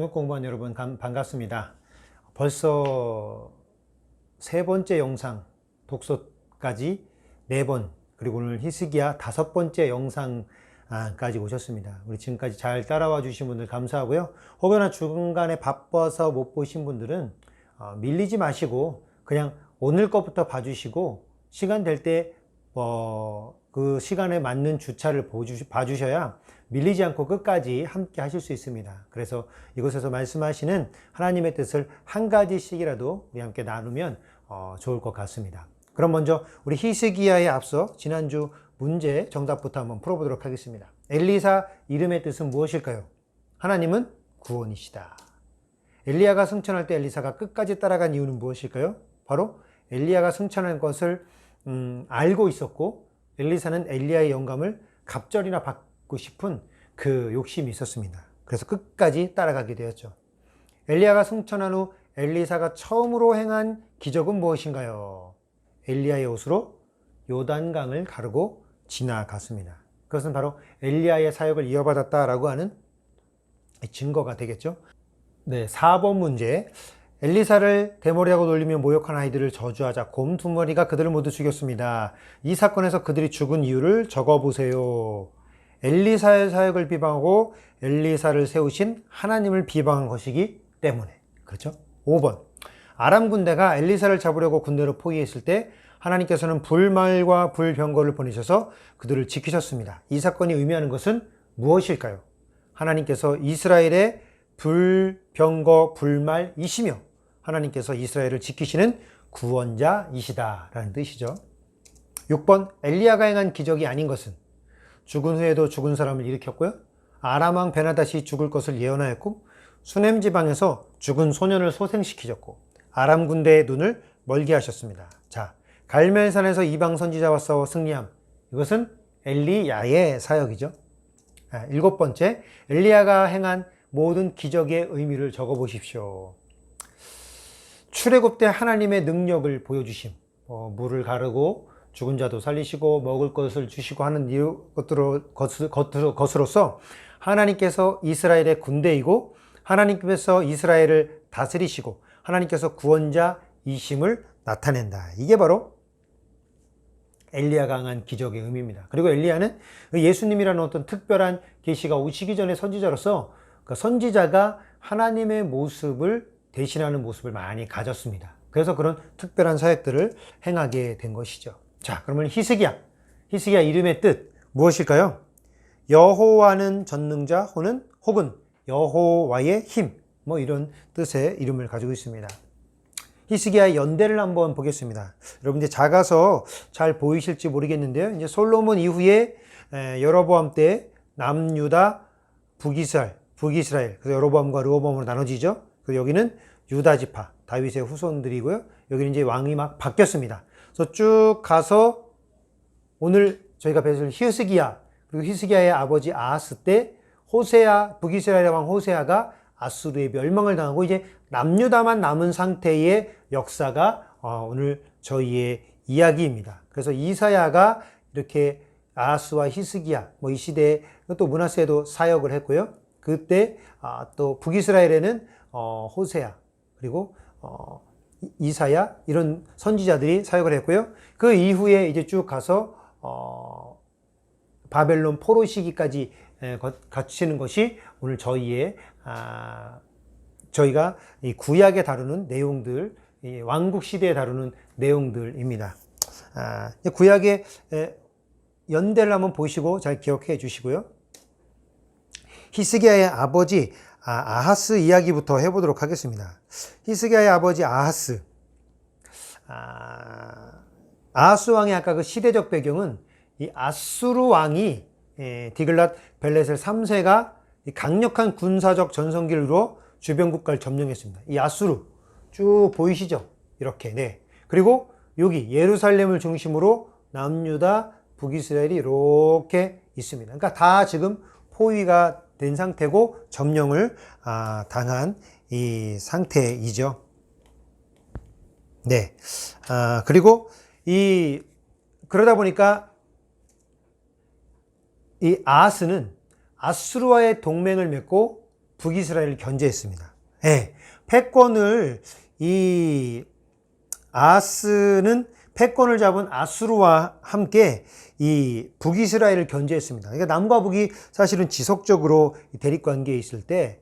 제목 공부한 여러분 반갑습니다. 벌써 세 번째 영상 독서까지 4번, 그리고 오늘 히스기야 5번째 영상까지 오셨습니다. 우리 지금까지 잘 따라와 주신 분들 감사하고요. 혹여나 중간에 바빠서 못 보신 분들은 밀리지 마시고 그냥 오늘 것부터 봐주시고, 시간 될 때 그 시간에 맞는 주차를 봐주셔야 밀리지 않고 끝까지 함께 하실 수 있습니다. 그래서 이곳에서 말씀하시는 하나님의 뜻을 한 가지씩이라도 우리 함께 나누면 좋을 것 같습니다. 그럼 먼저 우리 히스기야에 앞서 지난주 문제 정답부터 한번 풀어보도록 하겠습니다. 엘리사 이름의 뜻은 무엇일까요? 하나님은 구원이시다. 엘리야가 승천할 때 엘리사가 끝까지 따라간 이유는 무엇일까요? 바로 엘리야가 승천한 것을 알고 있었고, 엘리사는 엘리야의 영감을 갑절이나 받고 싶은 그 욕심이 있었습니다. 그래서 끝까지 따라가게 되었죠. 엘리야가 승천한 후 엘리사가 처음으로 행한 기적은 무엇인가요? 엘리야의 옷으로 요단강을 가르고 지나갔습니다. 그것은 바로 엘리야의 사역을 이어받았다라고 하는 증거가 되겠죠. 네, 4번 문제. 엘리사를 대머리하고 놀리며 모욕한 아이들을 저주하자 곰 2마리가 그들을 모두 죽였습니다. 이 사건에서 그들이 죽은 이유를 적어보세요. 엘리사의 사역을 비방하고 엘리사를 세우신 하나님을 비방한 것이기 때문에. 그렇죠? 5번. 아람 군대가 엘리사를 잡으려고 군대로 포위했을 때 하나님께서는 불말과 불병거를 보내셔서 그들을 지키셨습니다. 이 사건이 의미하는 것은 무엇일까요? 하나님께서 이스라엘의 불병거 불말이시며 하나님께서 이스라엘을 지키시는 구원자이시다라는 뜻이죠. 6번. 엘리야가 행한 기적이 아닌 것은 죽은 후에도 죽은 사람을 일으켰고요, 아람 왕 베나닷이 죽을 것을 예언하였고, 수넴 지방에서 죽은 소년을 소생시키셨고, 아람 군대의 눈을 멀게 하셨습니다. 자, 갈멜산에서 이방 선지자와 싸워 승리함. 이것은 엘리야의 사역이죠. 7번째. 엘리야가 행한 모든 기적의 의미를 적어 보십시오. 출애굽 때 하나님의 능력을 보여주심, 물을 가르고 죽은 자도 살리시고 먹을 것을 주시고 하는 것으로서 하나님께서 이스라엘의 군대이고, 하나님께서 이스라엘을 다스리시고 하나님께서 구원자이심을 나타낸다. 이게 바로 엘리야가 행한 기적의 의미입니다. 그리고 엘리야는 예수님이라는 어떤 특별한 계시가 오시기 전에 선지자로서 그 선지자가 하나님의 모습을 대신하는 모습을 많이 가졌습니다. 그래서 그런 특별한 사역들을 행하게 된 것이죠. 자, 그러면 히스기야 이름의 뜻 무엇일까요? 여호와는 전능자 혹은 여호와의 힘, 이런 뜻의 이름을 가지고 있습니다. 히스기야의 연대를 한번 보겠습니다. 여러분 이제 작아서 잘 보이실지 모르겠는데요. 이제 솔로몬 이후에 여로보암 때 남유다, 북이스라엘, 그래서 여로보암과 르호보암으로 나눠지죠. 그리고 여기는 유다 지파, 다윗의 후손들이고요. 여기는 이제 왕이 막 바뀌었습니다. 그래서 쭉 가서 오늘 저희가 배울 히스기야, 그리고 히스기야의 아버지 아하스 때 호세아, 북이스라엘의 왕 호세아가 아수르의 멸망을 당하고 이제 남유다만 남은 상태의 역사가 오늘 저희의 이야기입니다. 그래서 이사야가 이렇게 아하스와 히스기야, 이 시대에 또 므낫세도 사역을 했고요. 그때 또 북이스라엘에는 호세아, 그리고 이사야, 이런 선지자들이 사역을 했고요. 그 이후에 이제 쭉 가서 바벨론 포로 시기까지 갖추시는 것이 오늘 저희가 이 구약에 다루는 내용들, 이 왕국 시대에 다루는 내용들입니다. 구약의 연대를 한번 보시고 잘 기억해 주시고요. 히스기야의 아버지 아하스 이야기부터 해보도록 하겠습니다. 히스기야의 아버지 아하스 왕의 아까 그 시대적 배경은 이 아수르 왕이 디글랏 벨레셀 3세가 강력한 군사적 전성기를 이루어 주변 국가를 점령했습니다. 이 아수르 쭉 보이시죠? 이렇게. 네. 그리고 여기 예루살렘을 중심으로 남유다, 북이스라엘이 이렇게 있습니다. 그러니까 다 지금 포위가 된 상태고 점령을 당한 이 상태이죠. 네. 그리고 그러다 보니까 이 아하스는 아수르와의 동맹을 맺고 북이스라엘을 견제했습니다. 예, 패권을 이 아하스는 패권을 잡은 아수르와 함께 이 북이스라엘을 견제했습니다. 그러니까 남과 북이 사실은 지속적으로 대립 관계에 있을 때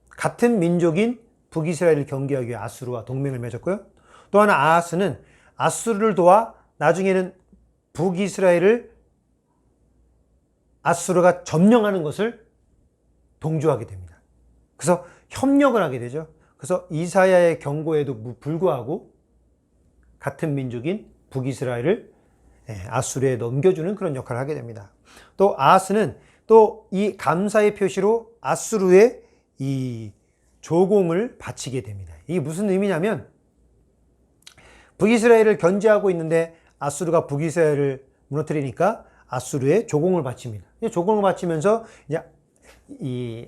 같은 민족인 북이스라엘을 경계하기 위해 아수르와 동맹을 맺었고요. 또 하나 아하스는 아수르를 도와 나중에는 북이스라엘을 아수르가 점령하는 것을 동조하게 됩니다. 그래서 협력을 하게 되죠. 그래서 이사야의 경고에도 불구하고 같은 민족인 북이스라엘을 아수르에 넘겨주는 그런 역할을 하게 됩니다. 또 아하스는 또 이 감사의 표시로 아수르에 이 조공을 바치게 됩니다. 이게 무슨 의미냐면 북이스라엘을 견제하고 있는데 아수르가 북이스라엘을 무너뜨리니까 아수르에 조공을 바칩니다. 조공을 바치면서 이제 이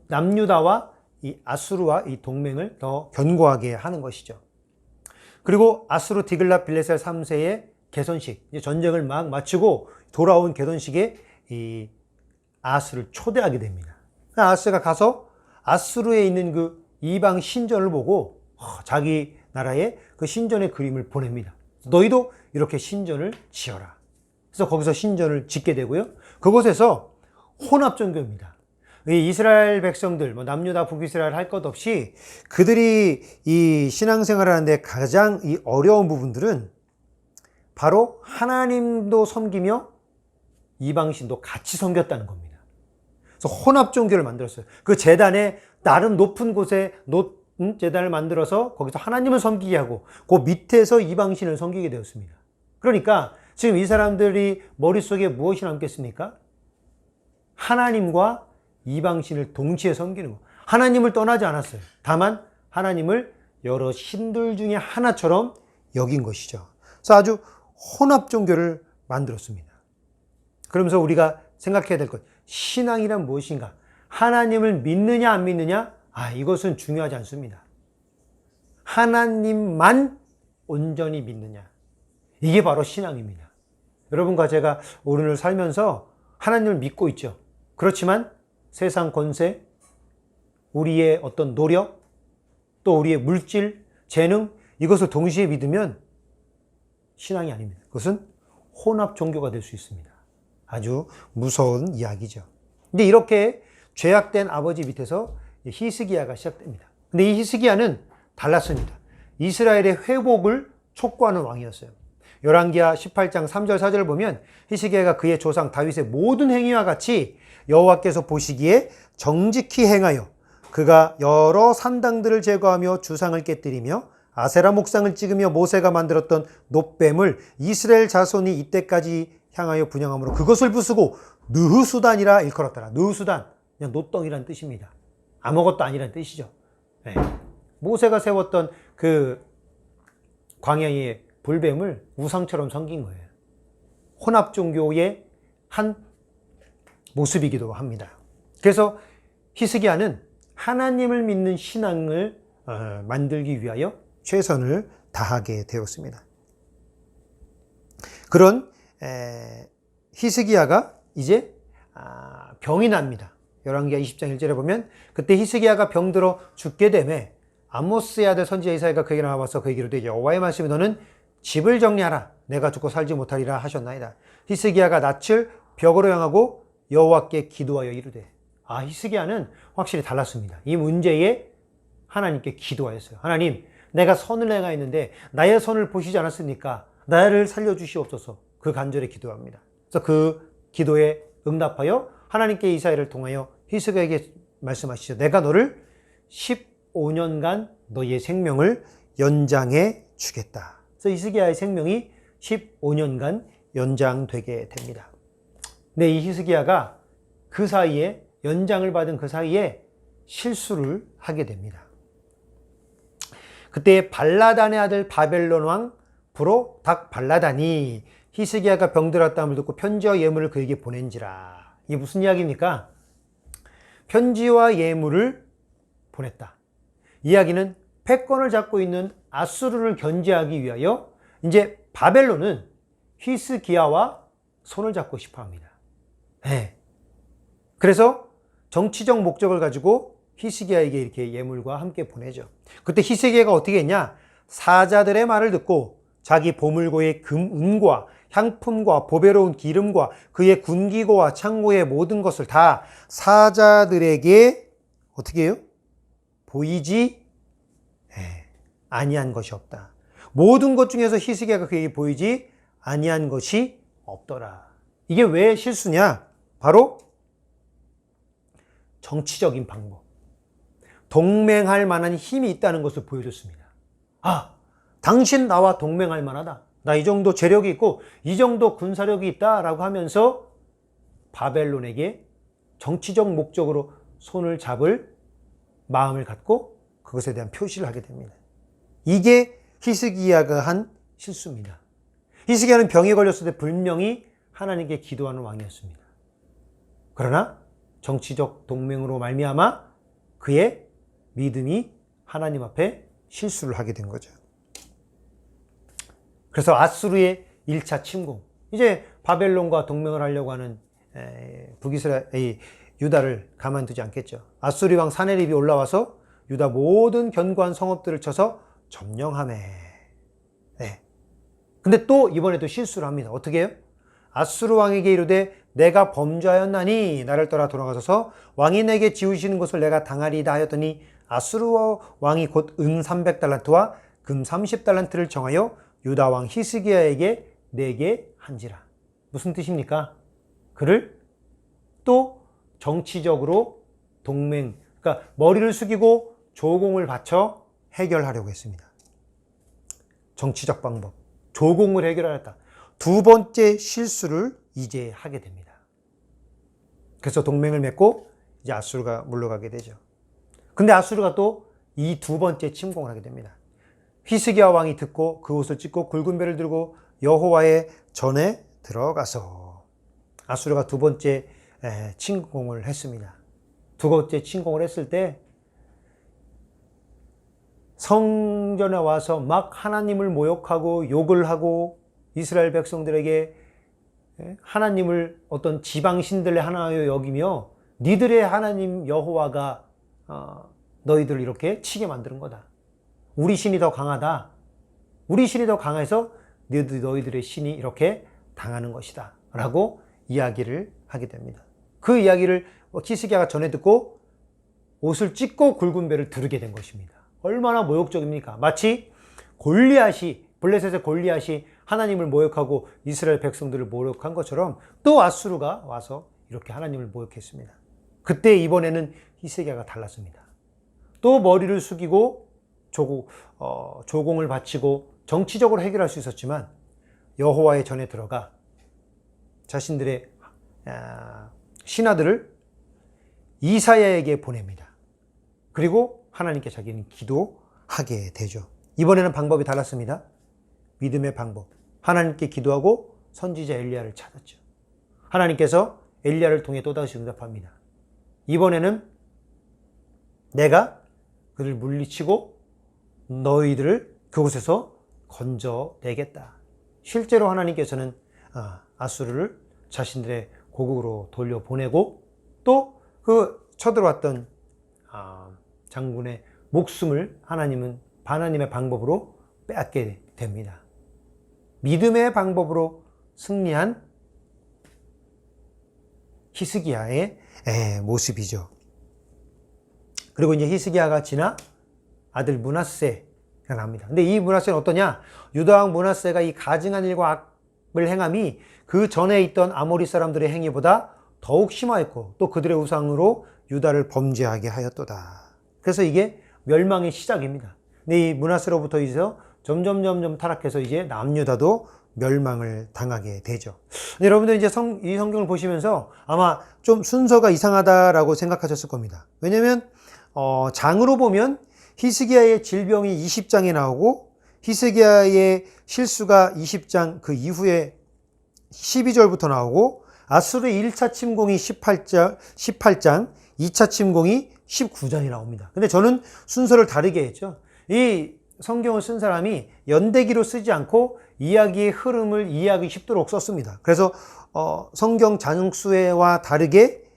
남유다와 이 아수르와 이 동맹을 더 견고하게 하는 것이죠. 그리고 아수르 디글랏 빌레셀 3세의 개선식, 이제 전쟁을 막 마치고 돌아온 개선식에 이 아하스를 초대하게 됩니다. 아하스가 가서 아수르에 있는 그 이방 신전을 보고 자기 나라에 그 신전의 그림을 보냅니다. 너희도 이렇게 신전을 지어라. 그래서 거기서 신전을 짓게 되고요. 그곳에서 혼합 종교입니다. 이 이스라엘 백성들, 남유다 북이스라엘 할 것 없이 그들이 이 신앙생활을 하는데 가장 이 어려운 부분들은 바로 하나님도 섬기며 이방신도 같이 섬겼다는 겁니다. 그래서 혼합 종교를 만들었어요. 그 제단에 나름 높은 곳에 제단을 만들어서 거기서 하나님을 섬기게 하고 그 밑에서 이방신을 섬기게 되었습니다. 그러니까 지금 이 사람들이 머릿속에 무엇이 남겠습니까? 하나님과 이방신을 동시에 섬기는 거. 하나님을 떠나지 않았어요. 다만 하나님을 여러 신들 중에 하나처럼 여긴 것이죠. 그래서 아주 혼합 종교를 만들었습니다. 그러면서 우리가 생각해야 될 것, 신앙이란 무엇인가? 하나님을 믿느냐 안 믿느냐? 이것은 중요하지 않습니다. 하나님만 온전히 믿느냐? 이게 바로 신앙입니다. 여러분과 제가 오늘을 살면서 하나님을 믿고 있죠. 그렇지만 세상 권세, 우리의 어떤 노력, 또 우리의 물질, 재능, 이것을 동시에 믿으면 신앙이 아닙니다. 그것은 혼합 종교가 될 수 있습니다. 아주 무서운 이야기죠. 근데 이렇게 죄악된 아버지 밑에서 히스기야가 시작됩니다. 근데 이 히스기야는 달랐습니다. 이스라엘의 회복을 촉구하는 왕이었어요. 열왕기하 18장 3절 4절을 보면 히스기야가 그의 조상 다윗의 모든 행위와 같이 여호와께서 보시기에 정직히 행하여 그가 여러 산당들을 제거하며 주상을 깨뜨리며 아세라 목상을 찍으며 모세가 만들었던 놋뱀을 이스라엘 자손이 이때까지 향하여 분향함으로 그것을 부수고 느흐수단이라 일컬었더라. 느흐수단, 그냥 노덩이라는 뜻입니다. 아무것도 아니라는 뜻이죠. 네. 모세가 세웠던 그 광야의 불뱀을 우상처럼 섬긴 거예요. 혼합 종교의 한 모습이기도 합니다. 그래서 히스기야는 하나님을 믿는 신앙을 만들기 위하여 최선을 다하게 되었습니다. 그런 히스기야가 이제 병이 납니다. 열왕기하 20장 1절에 보면 그때 히스기야가 병들어 죽게 되매 아모스의 아들 선지자 이사야가 그에게 나와서 그에게 이르되 여호와의 말씀이 너는 집을 정리하라 내가 죽고 살지 못하리라 하셨나이다. 히스기야가 낯을 벽으로 향하고 여호와께 기도하여 이르되 히스기야는 확실히 달랐습니다. 이 문제에 하나님께 기도하였어요. 하나님, 내가 선을 행하였는데 나의 선을 보시지 않았습니까? 나를 살려주시옵소서. 그 간절히 기도합니다. 그래서 그 기도에 응답하여 하나님께 이사야를 통하여 히스기야에게 말씀하시죠. 내가 너를 15년간 너의 생명을 연장해 주겠다. 그래서 히스기야의 생명이 15년간 연장되게 됩니다. 근데 이 히스기야가 그 사이에 연장을 받은 그 사이에 실수를 하게 됩니다. 그때 발라단의 아들 바벨론 왕 브로닥 발라단이 히스기야가 병들었다함을 듣고 편지와 예물을 그에게 보낸지라. 이게 무슨 이야기입니까? 편지와 예물을 보냈다. 이야기는 패권을 잡고 있는 아수르를 견제하기 위하여 이제 바벨론은 히스기야와 손을 잡고 싶어 합니다. 네. 그래서 정치적 목적을 가지고 히스기야에게 이렇게 예물과 함께 보내죠. 그때 히스기야가 어떻게 했냐? 사자들의 말을 듣고 자기 보물고의 금, 은과 향품과 보배로운 기름과 그의 군기고와 창고의 모든 것을 다 사자들에게 어떻게 해요? 보이지 아니한 것이 없다. 모든 것 중에서 히스기야가 그에게 보이지 아니한 것이 없더라. 이게 왜 실수냐? 바로 정치적인 방법. 동맹할 만한 힘이 있다는 것을 보여줬습니다. 아, 당신 나와 동맹할 만하다. 나 이 정도 재력이 있고 이 정도 군사력이 있다라고 하면서 바벨론에게 정치적 목적으로 손을 잡을 마음을 갖고 그것에 대한 표시를 하게 됩니다. 이게 히스기야가 한 실수입니다. 히스기야는 병에 걸렸을 때 분명히 하나님께 기도하는 왕이었습니다. 그러나 정치적 동맹으로 말미암아 그의 믿음이 하나님 앞에 실수를 하게 된 거죠. 그래서 아수르의 1차 침공, 이제 바벨론과 동맹을 하려고 하는 북이스라엘 유다를 가만두지 않겠죠. 아수르 왕 사네립이 올라와서 유다 모든 견고한 성읍들을 쳐서 점령하매. 네. 근데 또 이번에도 실수를 합니다. 어떻게 해요? 아수르 왕에게 이르되 내가 범죄하였나니 나를 떠나 돌아가소서 왕이 내게 지우시는 것을 내가 당하리이다 하였더니 아수르 왕이 곧 은 300달란트와 금 30달란트를 정하여 유다 왕 히스기야에게 내게 한지라. 무슨 뜻입니까? 그를 또 정치적으로 동맹, 그러니까 머리를 숙이고 조공을 바쳐 해결하려고 했습니다. 정치적 방법, 조공을 해결하였다. 두 번째 실수를 이제 하게 됩니다. 그래서 동맹을 맺고 이제 아수르가 물러가게 되죠. 근데 아수르가 또 이 두 번째 침공을 하게 됩니다. 히스기야 왕이 듣고 그 옷을 찢고 굵은 배를 들고 여호와의 전에 들어가서 아수르가 두 번째 침공을 했습니다. 두 번째 침공을 했을 때 성전에 와서 막 하나님을 모욕하고 욕을 하고 이스라엘 백성들에게 하나님을 어떤 지방신들의 하나여 여기며 니들의 하나님 여호와가 너희들을 이렇게 치게 만드는 거다. 우리 신이 더 강하다. 우리 신이 더 강해서 너희들의 신이 이렇게 당하는 것이다. 라고 이야기를 하게 됩니다. 그 이야기를 히스기야가 전해 듣고 옷을 찢고 굵은 배를 두르게 된 것입니다. 얼마나 모욕적입니까? 마치 블레셋의 골리앗이 하나님을 모욕하고 이스라엘 백성들을 모욕한 것처럼 또 아수르가 와서 이렇게 하나님을 모욕했습니다. 그때 이번에는 히스기야가 달랐습니다. 또 머리를 숙이고 조공을 바치고 정치적으로 해결할 수 있었지만 여호와의 전에 들어가 자신들의 신하들을 이사야에게 보냅니다. 그리고 하나님께 자기는 기도하게 되죠. 이번에는 방법이 달랐습니다. 믿음의 방법. 하나님께 기도하고 선지자 엘리야를 찾았죠. 하나님께서 엘리야를 통해 또다시 응답합니다. 이번에는 내가 그를 물리치고 너희들을 그곳에서 건져내겠다. 실제로 하나님께서는 아수르를 자신들의 고국으로 돌려보내고 또 그 쳐들어왔던 장군의 목숨을 하나님의 방법으로 빼앗게 됩니다. 믿음의 방법으로 승리한 히스기야의 모습이죠. 그리고 이제 히스기야가 지나 아들 므낫세가 납니다. 근데 이 므낫세는 어떠냐? 유다 왕 므낫세가 이 가증한 일과 악을 행함이 그 전에 있던 아모리 사람들의 행위보다 더욱 심하였고 또 그들의 우상으로 유다를 범죄하게 하였도다. 그래서 이게 멸망의 시작입니다. 근데 이 므낫세로부터 이제 점점 타락해서 이제 남유다도 멸망을 당하게 되죠. 여러분들 이제 이 성경을 보시면서 아마 좀 순서가 이상하다라고 생각하셨을 겁니다. 왜냐면 장으로 보면 히스기야의 질병이 20장에 나오고 히스기야의 실수가 20장 그 이후에 12절부터 나오고 아수르의 1차 침공이 18장, 2차 침공이 19장이 나옵니다. 근데 저는 순서를 다르게 했죠. 이 성경을 쓴 사람이 연대기로 쓰지 않고 이야기의 흐름을 이해하기 쉽도록 썼습니다. 그래서 성경 장수회와 다르게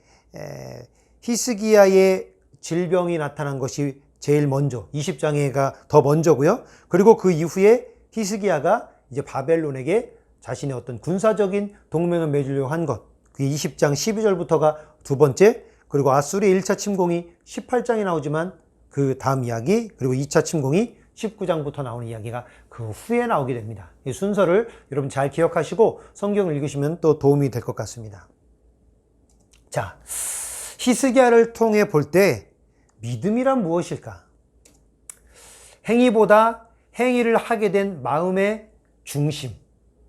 히스기야의 질병이 나타난 것이 제일 먼저, 20장에가 더 먼저고요. 그리고 그 이후에 히스기야가 이제 바벨론에게 자신의 어떤 군사적인 동맹을 맺으려고 한 것, 그게 20장 12절부터가 두 번째, 그리고 아수르의 1차 침공이 18장에 나오지만 그 다음 이야기, 그리고 2차 침공이 19장부터 나오는 이야기가 그 후에 나오게 됩니다. 이 순서를 여러분 잘 기억하시고 성경을 읽으시면 또 도움이 될 것 같습니다. 자, 히스기야를 통해 볼 때 믿음이란 무엇일까? 행위보다 행위를 하게 된 마음의 중심.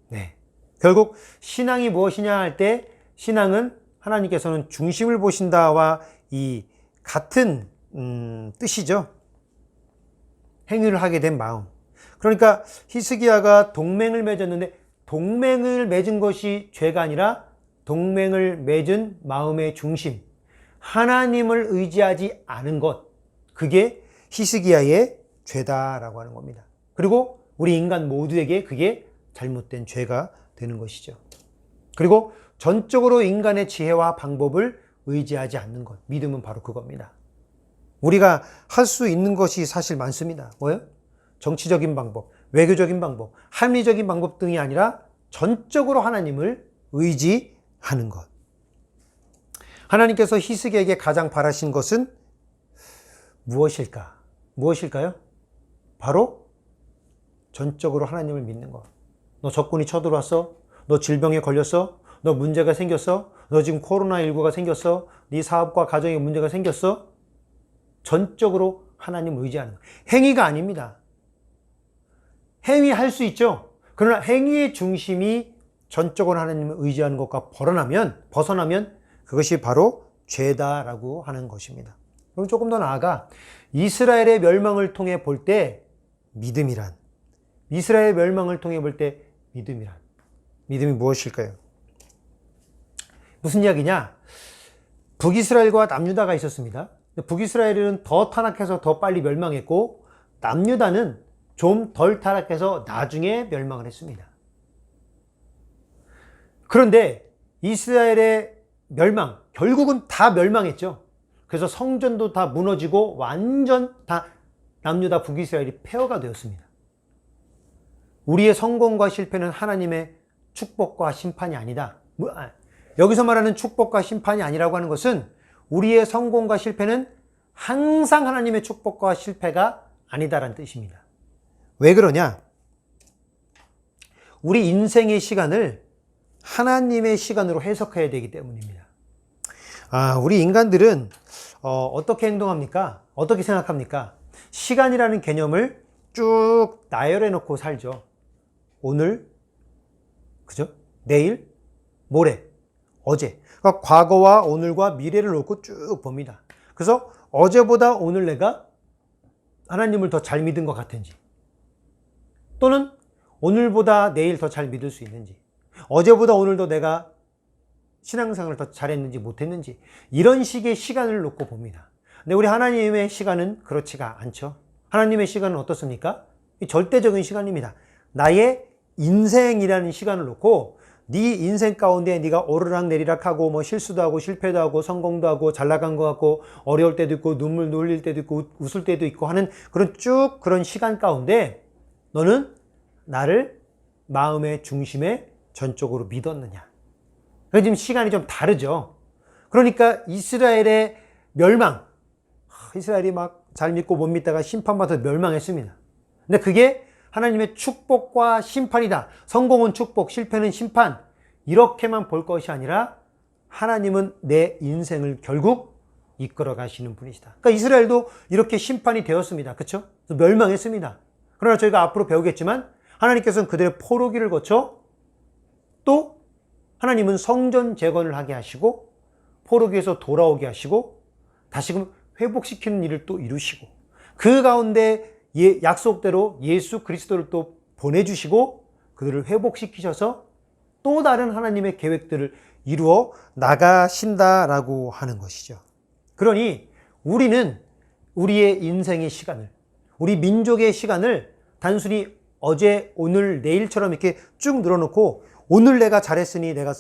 네. 결국 신앙이 무엇이냐 할 때 신앙은 하나님께서는 중심을 보신다와 이 같은 뜻이죠. 행위를 하게 된 마음. 그러니까 히스기야가 동맹을 맺었는데 동맹을 맺은 것이 죄가 아니라 동맹을 맺은 마음의 중심. 하나님을 의지하지 않은 것. 그게 히스기야의 죄다라고 하는 겁니다. 그리고 우리 인간 모두에게 그게 잘못된 죄가 되는 것이죠. 그리고 전적으로 인간의 지혜와 방법을 의지하지 않는 것. 믿음은 바로 그겁니다. 우리가 할 수 있는 것이 사실 많습니다. 뭐예요? 정치적인 방법, 외교적인 방법, 합리적인 방법 등이 아니라 전적으로 하나님을 의지하는 것. 하나님께서 히스기야에게 가장 바라신 것은 무엇일까? 무엇일까요? 바로 전적으로 하나님을 믿는 것. 너 적군이 쳐들어왔어? 너 질병에 걸렸어? 너 문제가 생겼어? 너 지금 코로나19가 생겼어? 네 사업과 가정에 문제가 생겼어? 전적으로 하나님을 의지하는 것. 행위가 아닙니다. 행위할 수 있죠. 그러나 행위의 중심이 전적으로 하나님을 의지하는 것과 벗어나면 그것이 바로 죄다라고 하는 것입니다. 그럼 조금 더 나아가 이스라엘의 멸망을 통해 볼 때 이스라엘의 멸망을 통해 볼 때 믿음이 무엇일까요? 무슨 이야기냐? 북이스라엘과 남유다가 있었습니다. 북이스라엘은 더 타락해서 더 빨리 멸망했고 남유다는 좀 덜 타락해서 나중에 멸망을 했습니다. 그런데 이스라엘의 멸망, 결국은 다 멸망했죠. 그래서 성전도 다 무너지고 완전 다 남유다 북이스라엘이 폐허가 되었습니다. 우리의 성공과 실패는 하나님의 축복과 심판이 아니다. 여기서 말하는 축복과 심판이 아니라고 하는 것은 우리의 성공과 실패는 항상 하나님의 축복과 실패가 아니다라는 뜻입니다. 왜 그러냐? 우리 인생의 시간을 하나님의 시간으로 해석해야 되기 때문입니다. 우리 인간들은 어떻게 행동합니까? 어떻게 생각합니까? 시간이라는 개념을 쭉 나열해 놓고 살죠. 오늘, 그죠? 내일, 모레, 어제. 그러니까 과거와 오늘과 미래를 놓고 쭉 봅니다. 그래서 어제보다 오늘 내가 하나님을 더 잘 믿은 것 같은지, 또는 오늘보다 내일 더 잘 믿을 수 있는지, 어제보다 오늘도 내가 신앙생활을 더 잘했는지 못했는지, 이런 식의 시간을 놓고 봅니다. 근데 우리 하나님의 시간은 그렇지가 않죠. 하나님의 시간은 어떻습니까? 절대적인 시간입니다. 나의 인생이라는 시간을 놓고 네 인생 가운데 네가 오르락내리락 하고 뭐 실수도 하고 실패도 하고 성공도 하고 잘 나간 것 같고 어려울 때도 있고 눈물 흘릴 때도 있고 웃을 때도 있고 하는 그런 시간 가운데 너는 나를 마음의 중심에 전적으로 믿었느냐. 그러니까 지금 시간이 좀 다르죠. 그러니까 이스라엘의 멸망, 이스라엘이 막 잘 믿고 못 믿다가 심판받아서 멸망했습니다. 근데 그게 하나님의 축복과 심판이다. 성공은 축복, 실패는 심판. 이렇게만 볼 것이 아니라 하나님은 내 인생을 결국 이끌어 가시는 분이시다. 그러니까 이스라엘도 이렇게 심판이 되었습니다. 그렇죠? 멸망했습니다. 그러나 저희가 앞으로 배우겠지만 하나님께서는 그들의 포로기를 거쳐 또 하나님은 성전 재건을 하게 하시고 포로기에서 돌아오게 하시고 다시금 회복시키는 일을 또 이루시고 그 가운데 약속대로 예수 그리스도를 또 보내주시고 그들을 회복시키셔서 또 다른 하나님의 계획들을 이루어 나가신다라고 하는 것이죠. 그러니 우리는 우리의 인생의 시간을, 우리 민족의 시간을 단순히 어제, 오늘, 내일처럼 이렇게 쭉 늘어놓고 오늘 내가 잘했으니 내가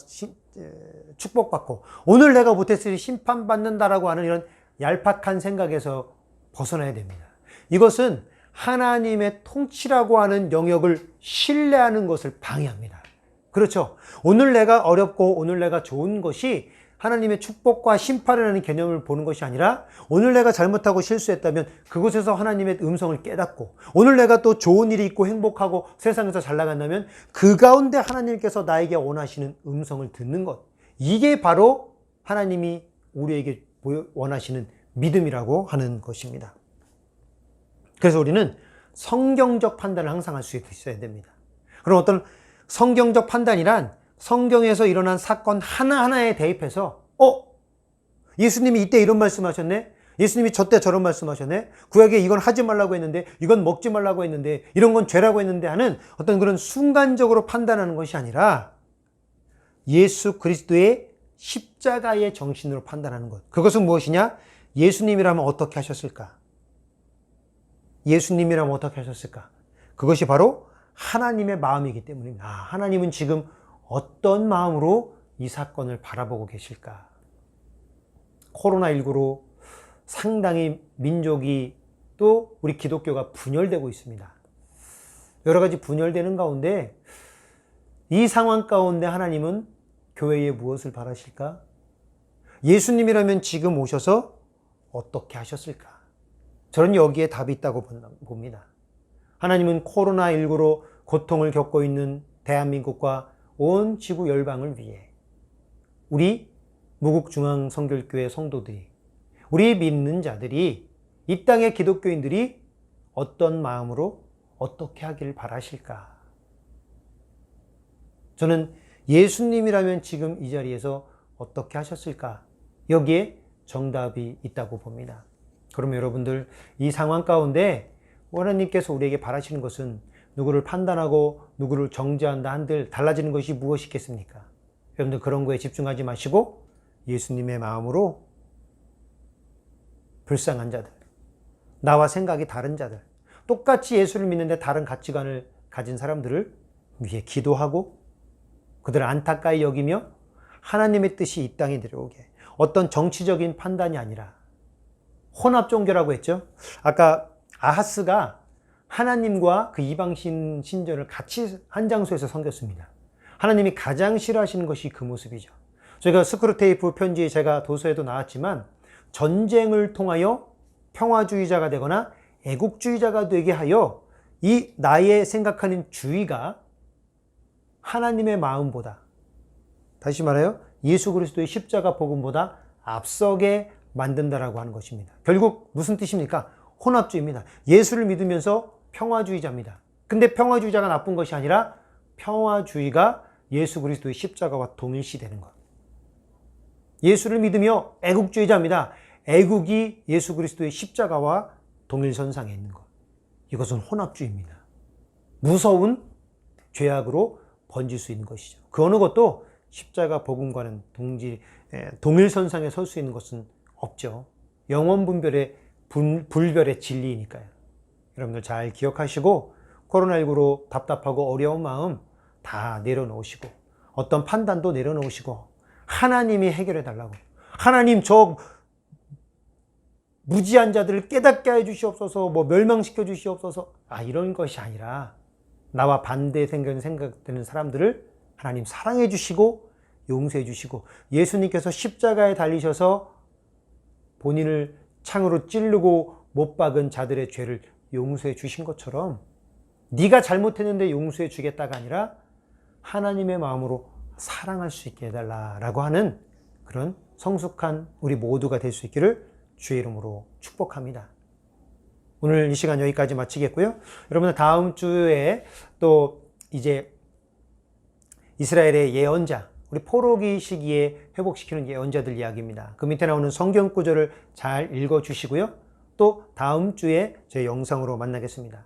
축복받고 오늘 내가 못했으니 심판받는다라고 하는 이런 얄팍한 생각에서 벗어나야 됩니다. 이것은 하나님의 통치라고 하는 영역을 신뢰하는 것을 방해합니다. 그렇죠. 오늘 내가 어렵고 오늘 내가 좋은 것이 하나님의 축복과 심판이라는 개념을 보는 것이 아니라 오늘 내가 잘못하고 실수했다면 그곳에서 하나님의 음성을 깨닫고 오늘 내가 또 좋은 일이 있고 행복하고 세상에서 잘 나간다면 그 가운데 하나님께서 나에게 원하시는 음성을 듣는 것. 이게 바로 하나님이 우리에게 원하시는 믿음이라고 하는 것입니다. 그래서 우리는 성경적 판단을 항상 할 수 있어야 됩니다. 그럼 어떤 성경적 판단이란 성경에서 일어난 사건 하나하나에 대입해서 예수님이 이때 이런 말씀하셨네. 예수님이 저때 저런 말씀하셨네. 구약에 이건 하지 말라고 했는데 이건 먹지 말라고 했는데 이런 건 죄라고 했는데 하는 어떤 그런 순간적으로 판단하는 것이 아니라 예수 그리스도의 십자가의 정신으로 판단하는 것. 그것은 무엇이냐? 예수님이라면 어떻게 하셨을까? 예수님이라면 어떻게 하셨을까? 그것이 바로 하나님의 마음이기 때문입니다. 하나님은 지금 어떤 마음으로 이 사건을 바라보고 계실까? 코로나19로 상당히 민족이 또 우리 기독교가 분열되고 있습니다. 여러 가지 분열되는 가운데 이 상황 가운데 하나님은 교회에 무엇을 바라실까? 예수님이라면 지금 오셔서 어떻게 하셨을까? 저는 여기에 답이 있다고 봅니다. 하나님은 코로나19로 고통을 겪고 있는 대한민국과 온 지구 열방을 위해 우리 무국중앙성결교회 성도들이, 우리 믿는 자들이, 이 땅의 기독교인들이 어떤 마음으로 어떻게 하기를 바라실까? 저는 예수님이라면 지금 이 자리에서 어떻게 하셨을까? 여기에 정답이 있다고 봅니다. 그럼 여러분들, 이 상황 가운데 하나님께서 우리에게 바라시는 것은 누구를 판단하고 누구를 정죄한다 한들 달라지는 것이 무엇이 있겠습니까? 여러분들 그런 거에 집중하지 마시고 예수님의 마음으로 불쌍한 자들, 나와 생각이 다른 자들, 똑같이 예수를 믿는데 다른 가치관을 가진 사람들을 위해 기도하고 그들을 안타까이 여기며 하나님의 뜻이 이 땅에 내려오게, 어떤 정치적인 판단이 아니라 혼합 종교라고 했죠. 아까 아하스가 하나님과 그 이방신 신전을 같이 한 장소에서 섬겼습니다. 하나님이 가장 싫어하시는 것이 그 모습이죠. 저희가 스크루테이프 편지에 제가 도서에도 나왔지만 전쟁을 통하여 평화주의자가 되거나 애국주의자가 되게 하여 이 나의 생각하는 주의가 하나님의 마음보다, 다시 말해요, 예수 그리스도의 십자가 복음보다 앞서게 만든다라고 하는 것입니다. 결국 무슨 뜻입니까? 혼합주의입니다. 예수를 믿으면서 평화주의자입니다. 근데 평화주의자가 나쁜 것이 아니라 평화주의가 예수 그리스도의 십자가와 동일시되는 것. 예수를 믿으며 애국주의자입니다. 애국이 예수 그리스도의 십자가와 동일선상에 있는 것. 이것은 혼합주의입니다. 무서운 죄악으로 번질 수 있는 것이죠. 그 어느 것도 십자가 복음과는 동일선상에 설 수 있는 것은 없죠. 영원분별의 불별의 진리이니까요. 여러분들 잘 기억하시고 코로나19로 답답하고 어려운 마음 다 내려놓으시고 어떤 판단도 내려놓으시고 하나님이 해결해 달라고, 하나님 저 무지한 자들을 깨닫게 해 주시옵소서, 멸망시켜 주시옵소서, 이런 것이 아니라 나와 반대 생각되는 사람들을 하나님 사랑해 주시고 용서해 주시고, 예수님께서 십자가에 달리셔서 본인을 창으로 찌르고 못 박은 자들의 죄를 용서해 주신 것처럼 네가 잘못했는데 용서해 주겠다가 아니라 하나님의 마음으로 사랑할 수 있게 해달라라고 하는 그런 성숙한 우리 모두가 될 수 있기를 주의 이름으로 축복합니다. 오늘 이 시간 여기까지 마치겠고요. 여러분들 다음 주에 또 이제 이스라엘의 예언자, 우리 포로기 시기에 회복시키는 예언자들 이야기입니다. 그 밑에 나오는 성경 구절을 잘 읽어주시고요. 또 다음 주에 제 영상으로 만나겠습니다.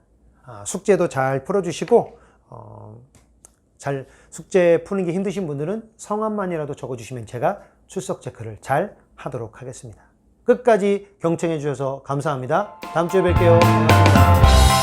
숙제도 잘 풀어주시고 숙제 푸는 게 힘드신 분들은 성함만이라도 적어주시면 제가 출석 체크를 잘 하도록 하겠습니다. 끝까지 경청해 주셔서 감사합니다. 다음 주에 뵐게요. 감사합니다.